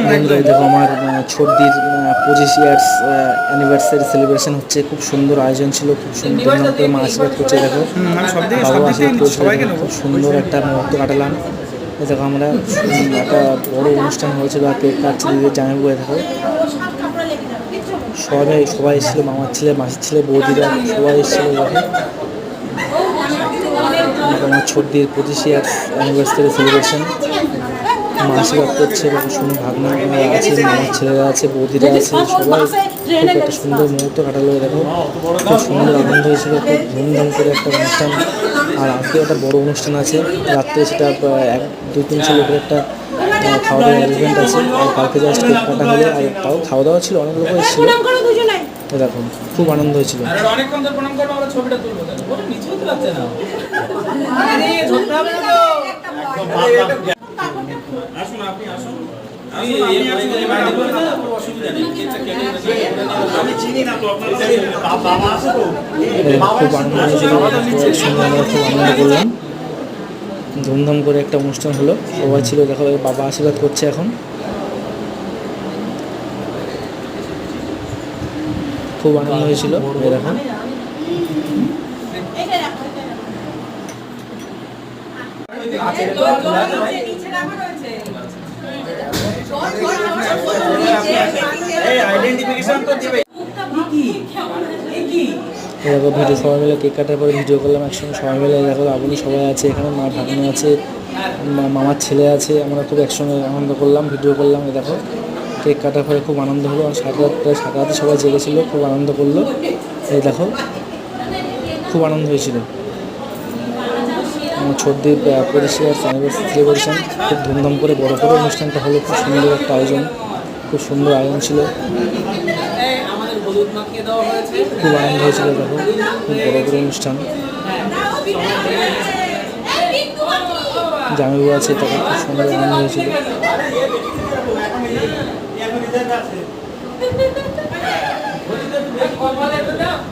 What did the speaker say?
বন্ধুরা দেখো আমার ছোটদির 25 ইয়ার্স অ্যানিভার্সারি সেলিব্রেশন হচ্ছে। খুব সুন্দর আয়োজন ছিল, খুব সুন্দর ধুমধাম করে মা আশীর্বাদ করছে। দেখো বাবা আশীর্বাদ করেছিল, খুব সুন্দর একটা মুহূর্ত কাটালাম। দেখো আমরা একটা বড় অনুষ্ঠান হয়েছিল আর কেক কাটছে দিদির জামাইবাবু। দেখো সবাই এসেছিলো, মামার ছেলে, মাসির ছেলে, বৌদিরা সবাই এসেছিলো। দেখো আমার ছোটদির 25 ইয়ার্স অ্যানিভার্সারি সেলিব্রেশন মা আশীর্বাদ করছে। এবং শুনে ভাবনা আছে, মামার ছেলেরা আছে, বৌদিরা আছে, সবাই খুব একটা সুন্দর মুহূর্ত কাটালো। দেখো খুব সুন্দর আনন্দ হয়েছিল, খুব ধুমধাম করে একটা অনুষ্ঠান। আর আজকে একটা বড় অনুষ্ঠান আছে রাত্রে, সেটা 1-2-300 লোকের একটা খাওয়া দাওয়ার অ্যারেঞ্জমেন্ট আছে। আর কালকে জাস্ট কেক কাটা হলো, আর তাও খাওয়া দাওয়া ছিল, অনেক লোক এসেছিল। দেখো খুব আনন্দ হয়েছিল। খুব আনন্দ হয়েছিল, একসঙ্গে আমরা খুব আনন্দ করলাম। ধুমধাম করে একটা অনুষ্ঠান হলো, সবাই ছিল। দেখো বাবা আশীর্বাদ করছে এখন। খুব আনন্দ হয়েছিল। এরকম এরকম ভিডিও সবাই মিলে কেক কাটার পরে ভিডিও করলাম একসঙ্গে সবাই মিলে। দেখো আপনি সবাই আছে এখানে, মা ভাগ্নে আছে, মামার ছেলে আছে, আমরা খুব একসঙ্গে আনন্দ করলাম, ভিডিও করলাম। দেখো কেক কাটার পরে খুব আনন্দ হলো। আর সারা রাতে সবাই জেগেছিলো, খুব আনন্দ করলো। এই দেখো খুব আনন্দ হয়েছিল। ছোটদির 25 ইয়ার্স অ্যানিভার্সারি সেলিব্রেশন খুব ধুমধাম করে বড় করে অনুষ্ঠানটা হলো। খুব সুন্দর একটা আয়োজন, খুব সুন্দর আয়োজন ছিল, খুব আনন্দ হয়েছিল। দেখো খুব বড় করে অনুষ্ঠান, জামাইবাবু আছে, তখন খুব সুন্দর আনন্দ হয়েছিল।